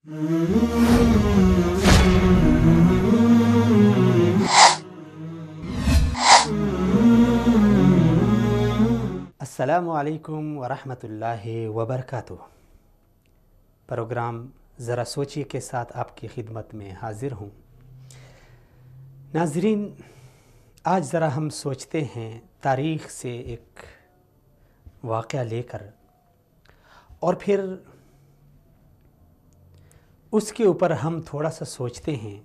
السلام علیکم ورحمۃ اللہ وبرکاتہ۔ پروگرام ذرا سوچیے کے ساتھ آپ کی خدمت میں حاضر ہوں۔ ناظرین، آج ذرا ہم سوچتے ہیں تاریخ سے ایک واقعہ لے کر، اور پھر اس کے اوپر ہم تھوڑا سا سوچتے ہیں،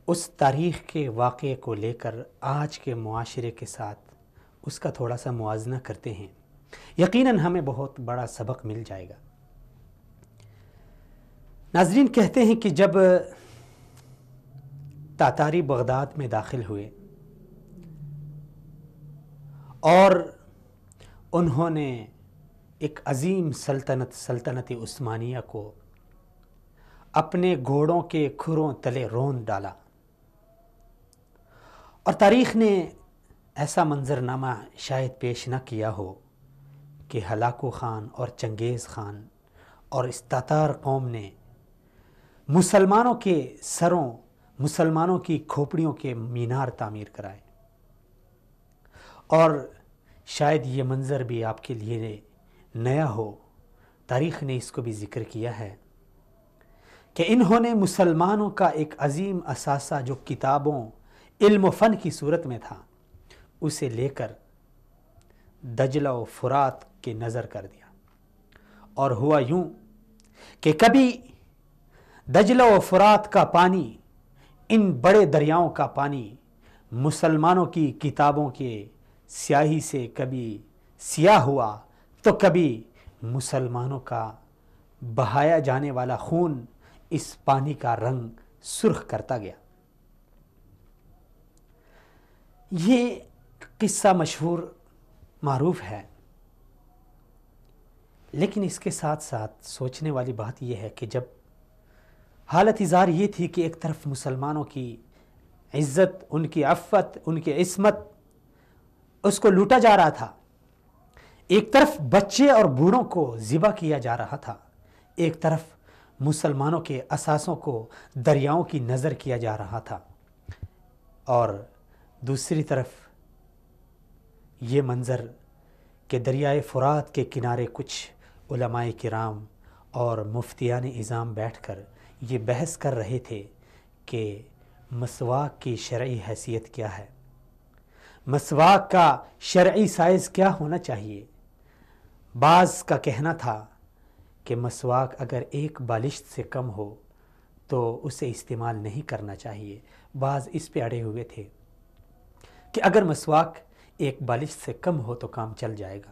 اس تاریخ کے واقعے کو لے کر آج کے معاشرے کے ساتھ اس کا تھوڑا سا موازنہ کرتے ہیں۔ یقیناً ہمیں بہت بڑا سبق مل جائے گا۔ ناظرین، کہتے ہیں کہ جب تاتاری بغداد میں داخل ہوئے اور انہوں نے ایک عظیم سلطنت عثمانیہ کو اپنے گھوڑوں کے کھروں تلے روند ڈالا، اور تاریخ نے ایسا منظرنامہ شاید پیش نہ کیا ہو کہ ہلاکو خان اور چنگیز خان اور اس تاتار قوم نے مسلمانوں کے سروں، مسلمانوں کی کھوپڑیوں کے مینار تعمیر کرائے۔ اور شاید یہ منظر بھی آپ کے لیے نیا ہو، تاریخ نے اس کو بھی ذکر کیا ہے کہ انہوں نے مسلمانوں کا ایک عظیم اثاثہ جو کتابوں، علم و فن کی صورت میں تھا، اسے لے کر دجلہ و فرات کے نظر کر دیا۔ اور ہوا یوں کہ کبھی دجلہ و فرات کا پانی، ان بڑے دریاؤں کا پانی مسلمانوں کی کتابوں کے سیاہی سے کبھی سیاہ ہوا تو کبھی مسلمانوں کا بہایا جانے والا خون اس پانی کا رنگ سرخ کرتا گیا۔ یہ قصہ مشہور معروف ہے، لیکن اس کے ساتھ ساتھ سوچنے والی بات یہ ہے کہ جب حالت ازار یہ تھی کہ ایک طرف مسلمانوں کی عزت، ان کی عفت، ان کی عصمت، اس کو لوٹا جا رہا تھا، ایک طرف بچے اور بوڑھوں کو ذبح کیا جا رہا تھا، ایک طرف مسلمانوں کے اثاثوں کو دریاؤں کی نظر کیا جا رہا تھا، اور دوسری طرف یہ منظر کہ دریائے فرات کے کنارے کچھ علماء کرام اور مفتیان اعظام بیٹھ کر یہ بحث کر رہے تھے کہ مسواک کی شرعی حیثیت کیا ہے، مسواک کا شرعی سائز کیا ہونا چاہیے۔ بعض کا کہنا تھا کہ مسواک اگر ایک بالشت سے کم ہو تو اسے استعمال نہیں کرنا چاہیے۔ بعض اس پہ اڑے ہوئے تھے کہ اگر مسواک ایک بالشت سے کم ہو تو کام چل جائے گا۔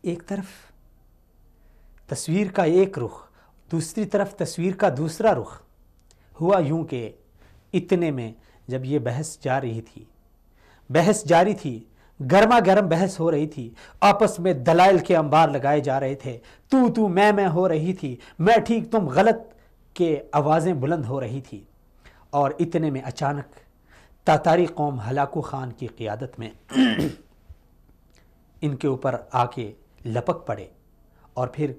ایک طرف تصویر کا ایک رخ، دوسری طرف تصویر کا دوسرا رخ۔ ہوا یوں کہ اتنے میں جب یہ بحث جاری تھی، گرما گرم بحث ہو رہی تھی، آپس میں دلائل کے انبار لگائے جا رہے تھے، تو میں ہو رہی تھی، میں ٹھیک تم غلط کے آوازیں بلند ہو رہی تھی، اور اتنے میں اچانک تاتاری قوم ہلاکو خان کی قیادت میں ان کے اوپر آ کے لپک پڑے، اور پھر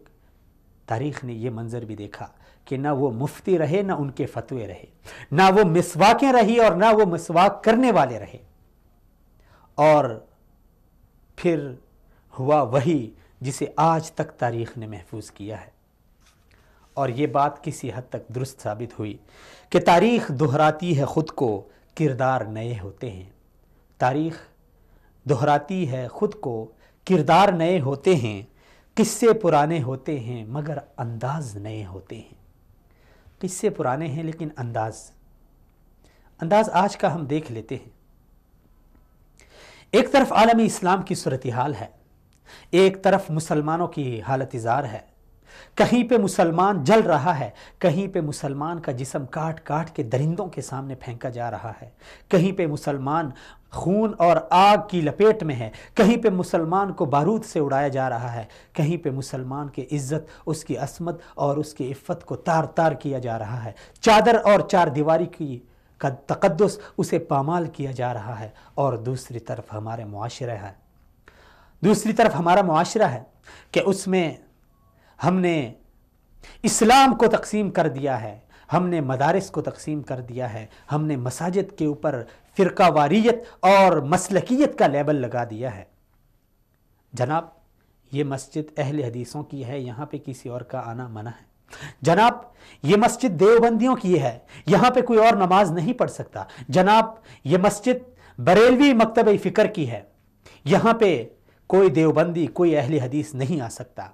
تاریخ نے یہ منظر بھی دیکھا کہ نہ وہ مفتی رہے، نہ ان کے فتوے رہے، نہ وہ مسواکیں رہی اور نہ وہ مسواک کرنے والے رہے، اور پھر ہوا وہی جسے آج تک تاریخ نے محفوظ کیا ہے۔ اور یہ بات کسی حد تک درست ثابت ہوئی کہ تاریخ دہراتی ہے خود کو، کردار نئے ہوتے ہیں۔ تاریخ دہراتی ہے خود کو، کردار نئے ہوتے ہیں، قصے پرانے ہوتے ہیں مگر انداز نئے ہوتے ہیں۔ قصے پرانے ہیں لیکن انداز آج کا ہم دیکھ لیتے ہیں۔ ایک طرف عالمی اسلام کی صورتحال ہے، ایک طرف مسلمانوں کی حالت ازار ہے، کہیں پہ مسلمان جل رہا ہے، کہیں پہ مسلمان کا جسم کاٹ کاٹ کے درندوں کے سامنے پھینکا جا رہا ہے، کہیں پہ مسلمان خون اور آگ کی لپیٹ میں ہے، کہیں پہ مسلمان کو بارود سے اڑایا جا رہا ہے، کہیں پہ مسلمان کی عزت، اس کی عصمت اور اس کی عفت کو تار تار کیا جا رہا ہے، چادر اور چار دیواری کی کا تقدس اسے پامال کیا جا رہا ہے، اور دوسری طرف ہمارا معاشرہ ہے کہ اس میں ہم نے اسلام کو تقسیم کر دیا ہے، ہم نے مدارس کو تقسیم کر دیا ہے، ہم نے مساجد کے اوپر فرقہ واریت اور مسلکیت کا لیبل لگا دیا ہے۔ جناب یہ مسجد اہل حدیثوں کی ہے، یہاں پہ کسی اور کا آنا منع ہے۔ جناب یہ مسجد دیوبندیوں کی ہے، یہاں پہ کوئی اور نماز نہیں پڑھ سکتا۔ جناب یہ مسجد بریلوی مکتبہ فکر کی ہے، یہاں پہ کوئی دیوبندی کوئی اہل حدیث نہیں آ سکتا۔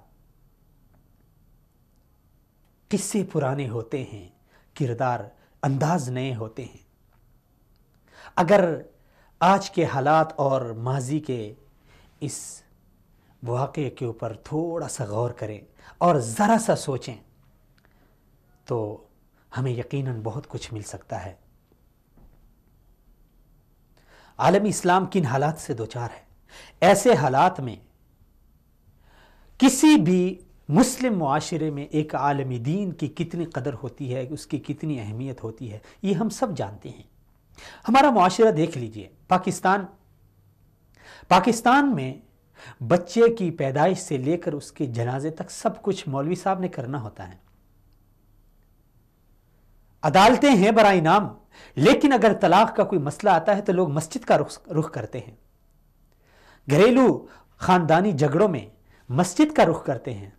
قصے پرانے ہوتے ہیں، کردار انداز نئے ہوتے ہیں۔ اگر آج کے حالات اور ماضی کے اس واقعے کے اوپر تھوڑا سا غور کریں اور ذرا سا سوچیں تو ہمیں یقیناً بہت کچھ مل سکتا ہے۔ عالم اسلام کن حالات سے دوچار ہے؟ ایسے حالات میں کسی بھی مسلم معاشرے میں ایک عالم دین کی کتنی قدر ہوتی ہے، اس کی کتنی اہمیت ہوتی ہے، یہ ہم سب جانتے ہیں۔ ہمارا معاشرہ دیکھ لیجئے، پاکستان میں بچے کی پیدائش سے لے کر اس کے جنازے تک سب کچھ مولوی صاحب نے کرنا ہوتا ہے۔ عدالتیں ہیں برائے نام، لیکن اگر طلاق کا کوئی مسئلہ آتا ہے تو لوگ مسجد کا رخ کرتے ہیں، گھریلو خاندانی جھگڑوں میں مسجد کا رخ کرتے ہیں،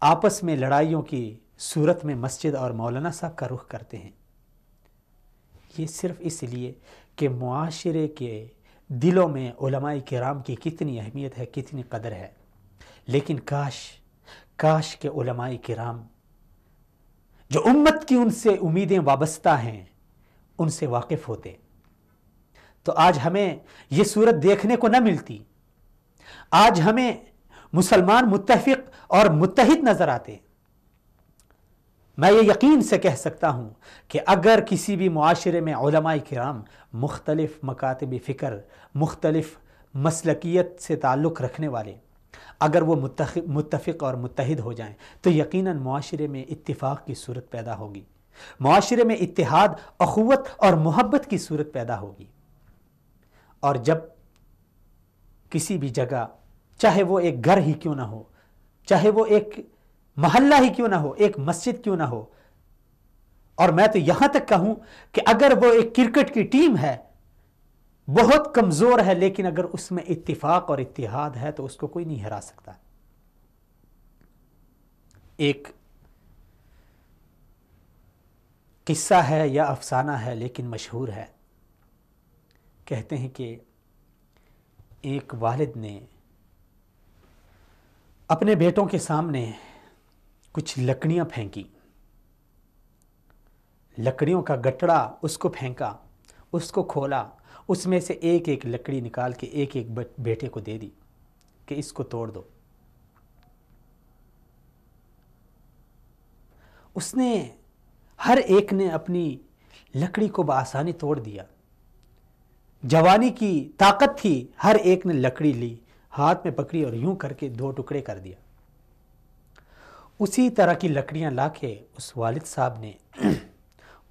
آپس میں لڑائیوں کی صورت میں مسجد اور مولانا صاحب کا رخ کرتے ہیں۔ یہ صرف اس لیے کہ معاشرے کے دلوں میں علماء کرام کی کتنی اہمیت ہے، کتنی قدر ہے۔ لیکن کاش کہ علماء کرام جو امت کی ان سے امیدیں وابستہ ہیں ان سے واقف ہوتے تو آج ہمیں یہ صورت دیکھنے کو نہ ملتی، آج ہمیں مسلمان متفق اور متحد نظر آتے۔ میں یہ یقین سے کہہ سکتا ہوں کہ اگر کسی بھی معاشرے میں علماء کرام مختلف مکاتب فکر، مختلف مسلکیت سے تعلق رکھنے والے اگر وہ متفق اور متحد ہو جائیں تو یقیناً معاشرے میں اتفاق کی صورت پیدا ہوگی، معاشرے میں اتحاد، اخوت اور محبت کی صورت پیدا ہوگی۔ اور جب کسی بھی جگہ، چاہے وہ ایک گھر ہی کیوں نہ ہو، چاہے وہ ایک محلہ ہی کیوں نہ ہو، ایک مسجد کیوں نہ ہو، اور میں تو یہاں تک کہوں کہ اگر وہ ایک کرکٹ کی ٹیم ہے، بہت کمزور ہے، لیکن اگر اس میں اتفاق اور اتحاد ہے تو اس کو کوئی نہیں ہرا سکتا۔ ایک قصہ ہے یا افسانہ ہے لیکن مشہور ہے۔ کہتے ہیں کہ ایک والد نے اپنے بیٹوں کے سامنے کچھ لکڑیاں پھینکی، لکڑیوں کا گٹڑا اس کو پھینکا، اس کو کھولا، اس میں سے ایک ایک لکڑی نکال کے ایک ایک بیٹے کو دے دی کہ اس کو توڑ دو۔ اس نے ہر ایک نے اپنی لکڑی کو بآسانی توڑ دیا، جوانی کی طاقت تھی، ہر ایک نے لکڑی لی، ہاتھ میں پکڑی اور یوں کر کے دو ٹکڑے کر دیا۔ اسی طرح کی لکڑیاں لا کے اس والد صاحب نے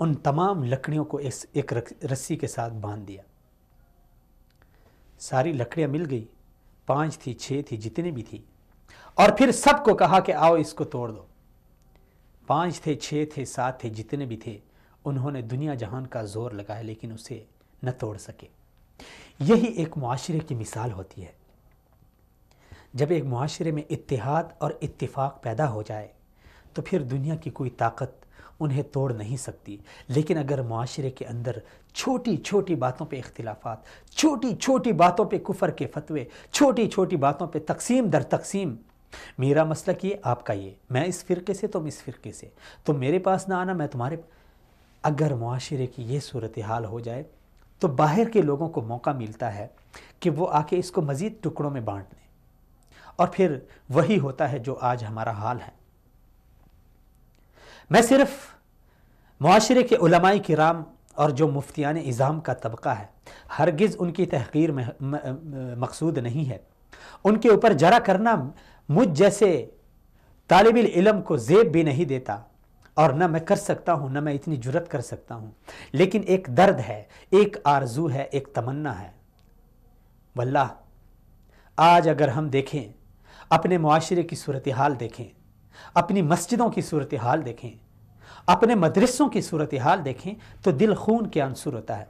ان تمام لکڑیوں کو ایک رسی کے ساتھ باندھ دیا۔ ساری لکڑیاں مل گئی، 5 تھی، 6 تھی، جتنے بھی تھی، اور پھر سب کو کہا کہ آؤ اس کو توڑ دو۔ 5 تھے، 6 تھے، 7 تھے، جتنے بھی تھے، انہوں نے دنیا جہان کا زور لگایا لیکن اسے نہ توڑ سکے۔ یہی ایک معاشرے کی مثال ہوتی ہے۔ جب ایک معاشرے میں اتحاد اور اتفاق پیدا ہو جائے تو پھر دنیا کی کوئی طاقت انہیں توڑ نہیں سکتی۔ لیکن اگر معاشرے کے اندر چھوٹی چھوٹی باتوں پہ اختلافات، چھوٹی چھوٹی باتوں پہ کفر کے فتوے، چھوٹی چھوٹی باتوں پہ تقسیم در تقسیم، میرا مسلک یہ، آپ کا یہ، میں اس فرقے سے، تم اس فرقے سے، تم میرے پاس نہ آنا، میں تمہارے، اگر معاشرے کی یہ صورتحال ہو جائے تو باہر کے لوگوں کو موقع ملتا ہے کہ وہ آ کے اس کو مزید ٹکڑوں میں بانٹ دیں، اور پھر وہی ہوتا ہے جو آج ہمارا حال ہے۔ میں صرف معاشرے کے علماء کرام اور جو مفتیان اعظام کا طبقہ ہے، ہرگز ان کی تحقیر مقصود نہیں ہے، ان کے اوپر جرح کرنا مجھ جیسے طالب علم کو زیب بھی نہیں دیتا، اور نہ میں کر سکتا ہوں، نہ میں اتنی جرت کر سکتا ہوں۔ لیکن ایک درد ہے، ایک آرزو ہے، ایک تمنا ہے۔ واللہ آج اگر ہم دیکھیں، اپنے معاشرے کی صورتحال دیکھیں، اپنی مسجدوں کی صورتحال دیکھیں، اپنے مدرسوں کی صورتحال دیکھیں تو دل خون کے آنسو ہوتا ہے۔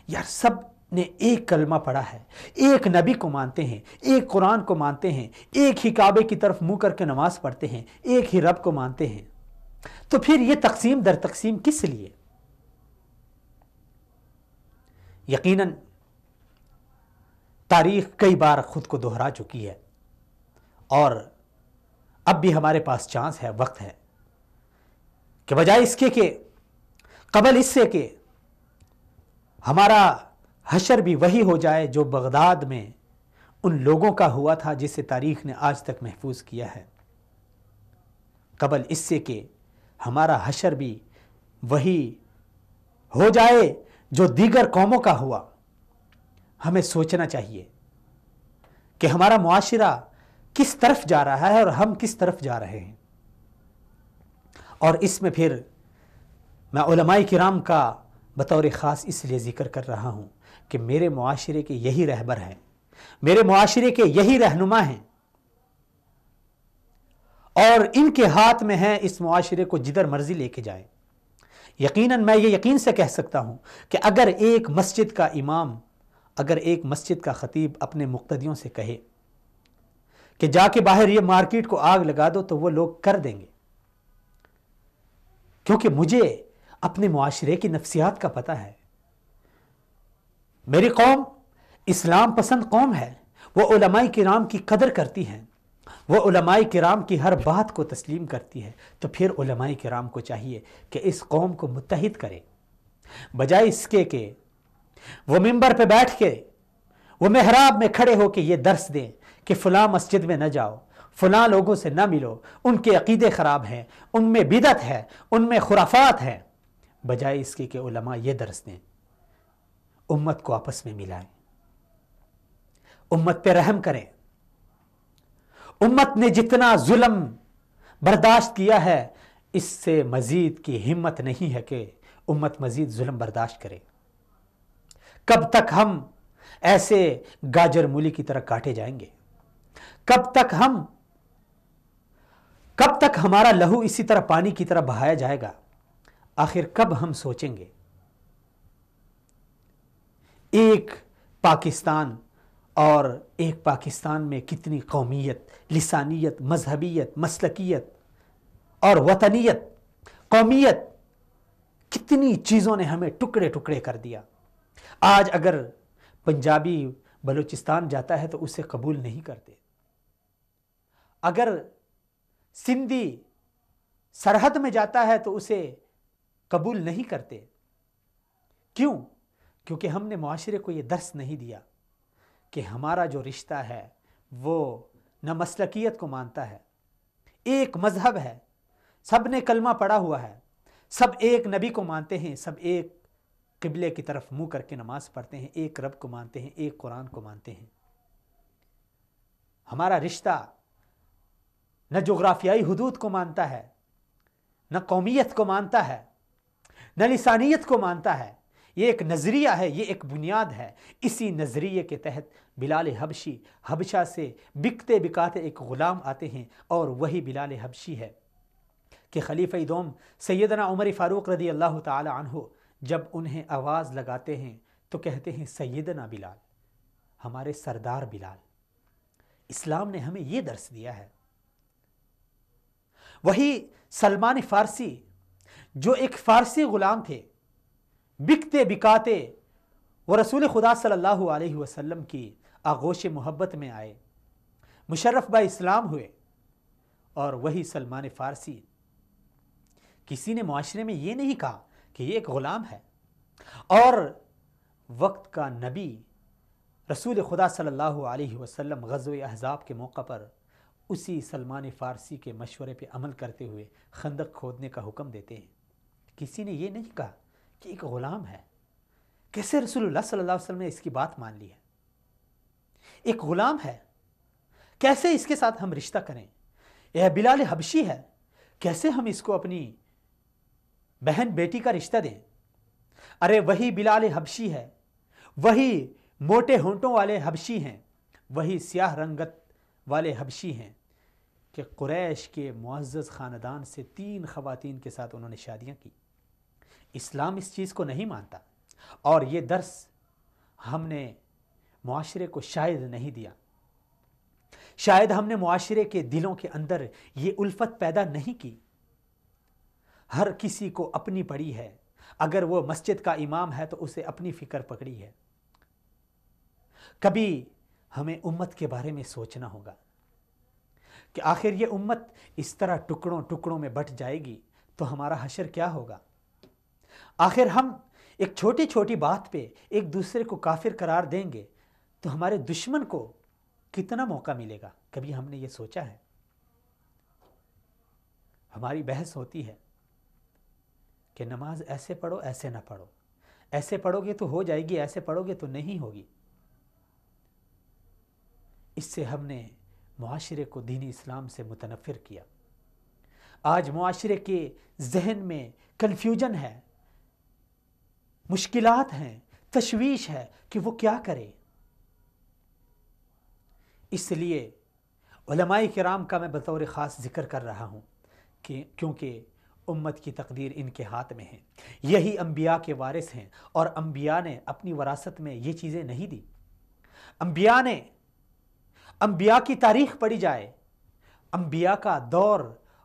یار سب نے ایک کلمہ پڑھا ہے، ایک نبی کو مانتے ہیں، ایک قرآن کو مانتے ہیں، ایک ہی کعبے کی طرف منہ کر کے نماز پڑھتے ہیں، ایک ہی رب کو مانتے ہیں، تو پھر یہ تقسیم در تقسیم کس لیے؟ یقیناً تاریخ کئی بار خود کو دہرا چکی ہے، اور اب بھی ہمارے پاس چانس ہے، وقت ہے کہ بجائے اس کے کہ قبل اس سے کہ ہمارا حشر بھی وہی ہو جائے جو بغداد میں ان لوگوں کا ہوا تھا جسے تاریخ نے آج تک محفوظ کیا ہے، قبل اس سے کہ ہمارا حشر بھی وہی ہو جائے جو دیگر قوموں کا ہوا، ہمیں سوچنا چاہیے کہ ہمارا معاشرہ کس طرف جا رہا ہے اور ہم کس طرف جا رہے ہیں۔ اور اس میں پھر میں علماء کرام کا بطور خاص اس لیے ذکر کر رہا ہوں کہ میرے معاشرے کے یہی رہبر ہیں، میرے معاشرے کے یہی رہنما ہیں، اور ان کے ہاتھ میں ہے اس معاشرے کو جدھر مرضی لے کے جائیں۔ یقیناً میں یہ یقین سے کہہ سکتا ہوں کہ اگر ایک مسجد کا امام، اگر ایک مسجد کا خطیب اپنے مقتدیوں سے کہے کہ جا کے باہر یہ مارکیٹ کو آگ لگا دو تو وہ لوگ کر دیں گے، کیونکہ مجھے اپنے معاشرے کی نفسیات کا پتہ ہے۔ میری قوم اسلام پسند قوم ہے، وہ علماء کرام کی قدر کرتی ہیں، وہ علماء کرام کی ہر بات کو تسلیم کرتی ہے، تو پھر علماء کرام کو چاہیے کہ اس قوم کو متحد کرے، بجائے اس کے کہ وہ منبر پہ بیٹھ کے، وہ محراب میں کھڑے ہو کے یہ درس دیں کہ فلاں مسجد میں نہ جاؤ، فلاں لوگوں سے نہ ملو، ان کے عقیدے خراب ہیں، ان میں بدعت ہے، ان میں خرافات ہیں، بجائے اس کے کہ علماء یہ درس دیں، امت کو آپس میں ملائیں، امت پہ رحم کریں۔ امت نے جتنا ظلم برداشت کیا ہے، اس سے مزید کی ہمت نہیں ہے کہ امت مزید ظلم برداشت کرے۔ کب تک ہم ایسے گاجر مولی کی طرح کاٹے جائیں گے؟ کب تک ہمارا لہو اسی طرح پانی کی طرح بہایا جائے گا؟ آخر کب ہم سوچیں گے؟ ایک پاکستان، اور ایک پاکستان میں کتنی قومیت، لسانیت، مذہبیت، مسلکیت اور وطنیت، قومیت، کتنی چیزوں نے ہمیں ٹکڑے ٹکڑے کر دیا۔ آج اگر پنجابی بلوچستان جاتا ہے تو اسے قبول نہیں کرتے، اگر سندھی سرحد میں جاتا ہے تو اسے قبول نہیں کرتے۔ کیوں؟ کیونکہ ہم نے معاشرے کو یہ درس نہیں دیا کہ ہمارا جو رشتہ ہے وہ نہ مسلکیت کو مانتا ہے، ایک مذہب ہے، سب نے کلمہ پڑھا ہوا ہے، سب ایک نبی کو مانتے ہیں، سب ایک قبلے کی طرف منہ کر کے نماز پڑھتے ہیں، ایک رب کو مانتے ہیں، ایک قرآن کو مانتے ہیں۔ ہمارا رشتہ نہ جغرافیائی حدود کو مانتا ہے، نہ قومیت کو مانتا ہے، نہ لسانیت کو مانتا ہے۔ یہ ایک نظریہ ہے، یہ ایک بنیاد ہے۔ اسی نظریے کے تحت بلال حبشی، حبشہ سے بکتے بکاتے ایک غلام آتے ہیں، اور وہی بلال حبشی ہے کہ خلیفہ دوم سیدنا عمر فاروق رضی اللہ تعالی عنہ جب انہیں آواز لگاتے ہیں تو کہتے ہیں سیدنا بلال، ہمارے سردار بلال۔ اسلام نے ہمیں یہ درس دیا ہے۔ وہی سلمان فارسی جو ایک فارسی غلام تھے، بکتے بکاتے وہ رسول خدا صلی اللہ علیہ وسلم کی آغوش محبت میں آئے، مشرف با اسلام ہوئے، اور وہی سلمان فارسی، کسی نے معاشرے میں یہ نہیں کہا کہ یہ ایک غلام ہے، اور وقت کا نبی رسول خدا صلی اللہ علیہ وسلم غزوہ احزاب کے موقع پر اسی سلمان فارسی کے مشورے پہ عمل کرتے ہوئے خندق کھودنے کا حکم دیتے ہیں۔ کسی نے یہ نہیں کہا کہ ایک غلام ہے۔ کیسے رسول اللہ صلی اللہ علیہ وسلم نے اس کی بات مان لی ہے؟ ایک غلام ہے، کیسے اس کے ساتھ ہم رشتہ کریں؟ یہ بلال حبشی ہے، کیسے ہم اس کو اپنی بہن بیٹی کا رشتہ دیں؟ ارے وہی بلال حبشی ہے، وہی موٹے ہونٹوں والے حبشی ہیں، وہی سیاہ رنگت والے حبشی ہیں کہ قریش کے معزز خاندان سے 3 خواتین کے ساتھ انہوں نے شادیاں کی۔ اسلام اس چیز کو نہیں مانتا، اور یہ درس ہم نے معاشرے کو شاید نہیں دیا، شاید ہم نے معاشرے کے دلوں کے اندر یہ الفت پیدا نہیں کی۔ ہر کسی کو اپنی پڑی ہے، اگر وہ مسجد کا امام ہے تو اسے اپنی فکر پکڑی ہے۔ کبھی ہمیں امت کے بارے میں سوچنا ہوگا کہ آخر یہ امت اس طرح ٹکڑوں ٹکڑوں میں بٹ جائے گی تو ہمارا حشر کیا ہوگا؟ آخر ہم ایک چھوٹی چھوٹی بات پہ ایک دوسرے کو کافر قرار دیں گے تو ہمارے دشمن کو کتنا موقع ملے گا؟ کبھی ہم نے یہ سوچا ہے؟ ہماری بحث ہوتی ہے کہ نماز ایسے پڑھو ایسے نہ پڑھو، ایسے پڑھو گے تو ہو جائے گی، ایسے پڑھو گے تو نہیں ہوگی۔ اس سے ہم نے معاشرے کو دین اسلام سے متنفر کیا۔ آج معاشرے کے ذہن میں کنفیوژن ہے، مشکلات ہیں، تشویش ہے کہ وہ کیا کرے۔ اس لیے علماء کرام کا میں بطور خاص ذکر کر رہا ہوں کہ کیونکہ امت کی تقدیر ان کے ہاتھ میں ہے، یہی انبیاء کے وارث ہیں، اور انبیاء نے اپنی وراثت میں یہ چیزیں نہیں دی۔ انبیاء کی تاریخ پڑھی جائے، انبیاء کا دور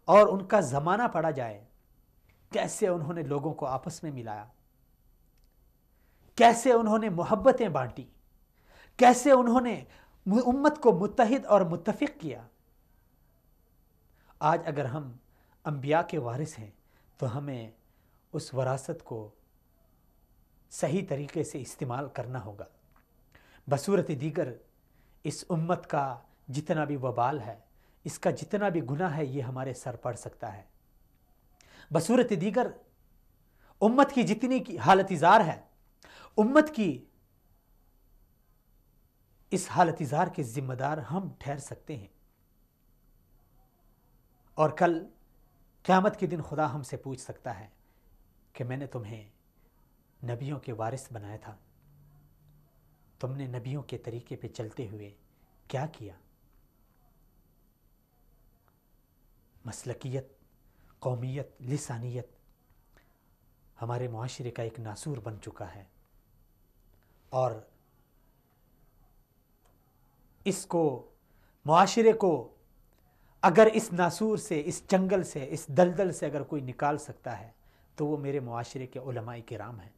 اور ان کا زمانہ پڑھا جائے، کیسے انہوں نے لوگوں کو آپس میں ملایا، کیسے انہوں نے محبتیں بانٹی، کیسے انہوں نے امت کو متحد اور متفق کیا۔ آج اگر ہم انبیاء کے وارث ہیں تو ہمیں اس وراثت کو صحیح طریقے سے استعمال کرنا ہوگا۔ بصورت دیگر اس امت کا جتنا بھی وبال ہے، اس کا جتنا بھی گناہ ہے، یہ ہمارے سر پڑ سکتا ہے۔ بصورت دیگر امت کی جتنی کی حالت ازار ہے، امت کی اس حالت ازار کے ذمہ دار ہم ٹھہر سکتے ہیں، اور کل قیامت کے دن خدا ہم سے پوچھ سکتا ہے کہ میں نے تمہیں نبیوں کے وارث بنایا تھا، تم نے نبیوں کے طریقے پہ چلتے ہوئے کیا کیا؟ مسلکیت، قومیت، لسانیت ہمارے معاشرے کا ایک ناسور بن چکا ہے، اور اس کو، معاشرے کو اگر اس ناسور سے، اس جنگل سے، اس دلدل سے اگر کوئی نکال سکتا ہے تو وہ میرے معاشرے کے علماء کرام ہیں۔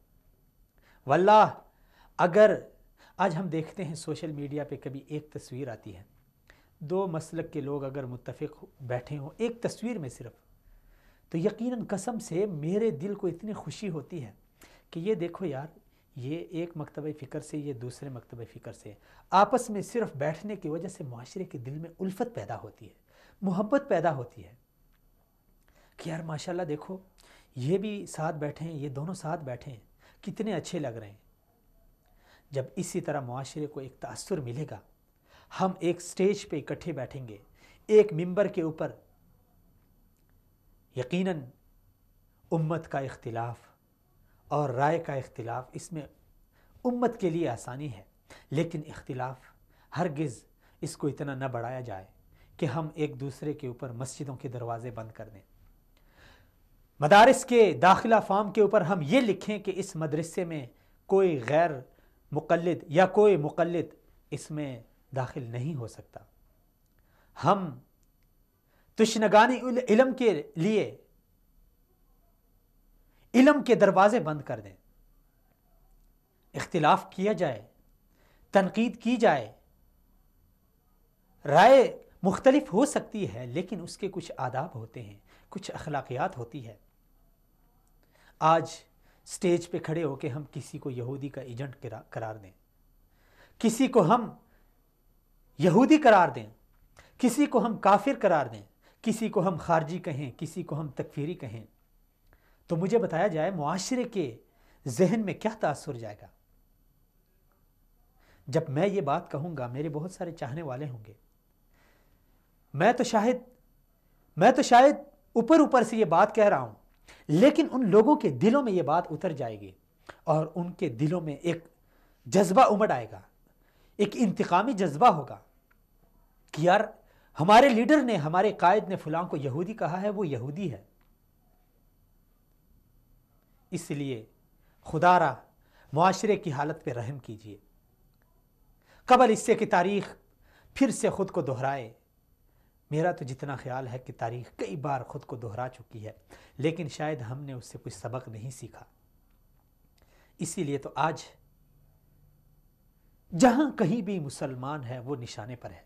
واللہ اگر آج ہم دیکھتے ہیں سوشل میڈیا پہ کبھی ایک تصویر آتی ہے، 2 مسلک کے لوگ اگر متفق بیٹھے ہوں ایک تصویر میں صرف، تو یقیناً قسم سے میرے دل کو اتنی خوشی ہوتی ہے کہ یہ دیکھو یار، یہ ایک مکتبہ فکر سے، یہ دوسرے مکتبہ فکر سے آپس میں صرف بیٹھنے کی وجہ سے معاشرے کے دل میں الفت پیدا ہوتی ہے، محبت پیدا ہوتی ہے کہ یار ماشاءاللہ دیکھو یہ بھی ساتھ بیٹھے ہیں، یہ دونوں ساتھ بیٹھے ہیں، کتنے اچھے لگ رہے ہیں۔ جب اسی طرح معاشرے کو ایک تأثر ملے گا، ہم ایک سٹیج پہ اکٹھے بیٹھیں گے، ایک ممبر کے اوپر، یقیناً امت کا اختلاف اور رائے کا اختلاف، اس میں امت کے لیے آسانی ہے، لیکن اختلاف ہرگز اس کو اتنا نہ بڑھایا جائے کہ ہم ایک دوسرے کے اوپر مسجدوں کے دروازے بند کر دیں، مدارس کے داخلہ فارم کے اوپر ہم یہ لکھیں کہ اس مدرسے میں کوئی غیر مقلد یا کوئی مقلد اس میں داخل نہیں ہو سکتا۔ ہم تشنگان علم کے لیے علم کے دروازے بند کر دیں، اختلاف کیا جائے، تنقید کی جائے، رائے مختلف ہو سکتی ہے لیکن اس کے کچھ آداب ہوتے ہیں، کچھ اخلاقیات ہوتی ہے۔ آج سٹیج پہ کھڑے ہو کے ہم کسی کو یہودی کا ایجنٹ قرار دیں، کسی کو ہم یہودی قرار دیں، کسی کو ہم کافر قرار دیں، کسی کو ہم خارجی کہیں، کسی کو ہم تکفیری کہیں، تو مجھے بتایا جائے معاشرے کے ذہن میں کیا تاثر جائے گا؟ جب میں یہ بات کہوں گا میرے بہت سارے چاہنے والے ہوں گے، میں تو شاید اوپر سے یہ بات کہہ رہا ہوں، لیکن ان لوگوں کے دلوں میں یہ بات اتر جائے گی، اور ان کے دلوں میں ایک جذبہ امڑ آئے گا، ایک انتقامی جذبہ ہوگا کہ یار ہمارے لیڈر نے، ہمارے قائد نے فلاں کو یہودی کہا ہے، وہ یہودی ہے۔ اس لیے خدا را معاشرے کی حالت پہ رحم کیجیے، قبل اس سے کہ تاریخ پھر سے خود کو دہرائے۔ میرا تو جتنا خیال ہے کہ تاریخ کئی بار خود کو دہرا چکی ہے، لیکن شاید ہم نے اس سے کچھ سبق نہیں سیکھا۔ اسی لیے تو آج جہاں کہیں بھی مسلمان ہے وہ نشانے پر ہے۔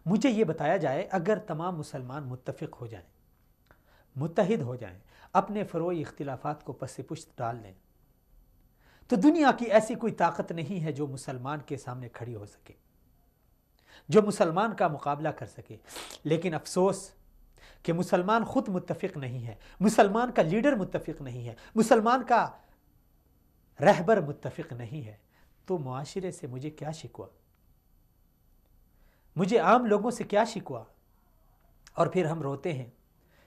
مجھے یہ بتایا جائے، اگر تمام مسلمان متفق ہو جائیں، متحد ہو جائیں، اپنے فروعی اختلافات کو پس پشت ڈال دیں، تو دنیا کی ایسی کوئی طاقت نہیں ہے جو مسلمان کے سامنے کھڑی ہو سکے، جو مسلمان کا مقابلہ کر سکے۔ لیکن افسوس کہ مسلمان خود متفق نہیں ہے، مسلمان کا لیڈر متفق نہیں ہے، مسلمان کا رہبر متفق نہیں ہے، تو معاشرے سے مجھے کیا شکوہ، مجھے عام لوگوں سے کیا شکوہ؟ اور پھر ہم روتے ہیں،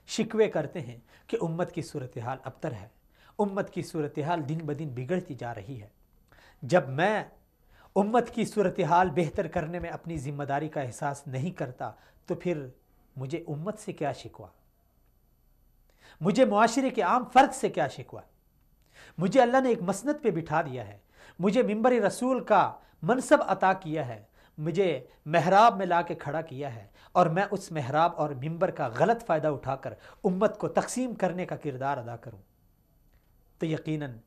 شکوے کرتے ہیں کہ امت کی صورتحال ابتر ہے، امت کی صورتحال دن بدن بگڑتی جا رہی ہے۔ جب میں امت کی صورتحال بہتر کرنے میں اپنی ذمہ داری کا احساس نہیں کرتا تو پھر مجھے امت سے کیا شکوہ، مجھے معاشرے کے عام فرد سے کیا شکوہ؟ مجھے اللہ نے ایک مسند پہ بٹھا دیا ہے، مجھے منبر رسول کا منصب عطا کیا ہے، مجھے محراب میں لا کے کھڑا کیا ہے، اور میں اس محراب اور منبر کا غلط فائدہ اٹھا کر امت کو تقسیم کرنے کا کردار ادا کروں، تو یقیناً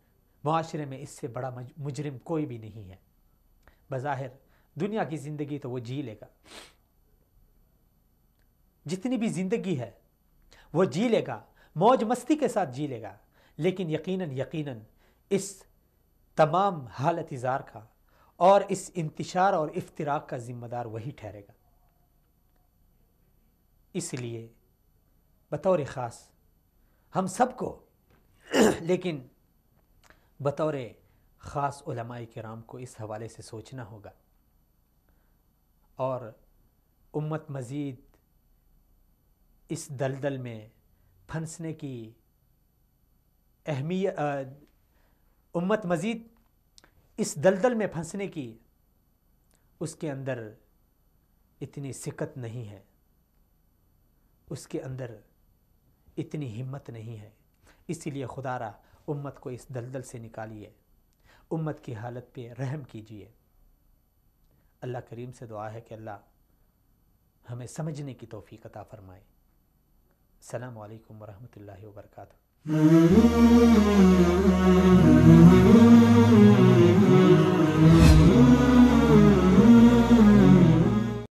معاشرے میں اس سے بڑا مجرم کوئی بھی نہیں ہے۔ بظاہر دنیا کی زندگی تو وہ جی لے گا، جتنی بھی زندگی ہے وہ جی لے گا، موج مستی کے ساتھ جی لے گا، لیکن یقیناً اس تمام حالت اظہار کا اور اس انتشار اور افتراق کا ذمہ دار وہی ٹھہرے گا۔ اس لیے بطور خاص ہم سب کو لیکن بطور خاص علماء کرام کو اس حوالے سے سوچنا ہوگا، اور امت مزید اس دلدل میں پھنسنے کی اہمیت، امت مزید اس دلدل میں پھنسنے کی اس کے اندر اتنی سکت نہیں ہے، اس کے اندر اتنی ہمت نہیں ہے۔ اسی لیے خدا را امت کو اس دلدل سے نکالیے، امت کی حالت پہ رحم کیجیے۔ اللہ کریم سے دعا ہے کہ اللہ ہمیں سمجھنے کی توفیق عطا فرمائے۔ السلام علیکم ورحمۃ اللہ وبرکاتہ۔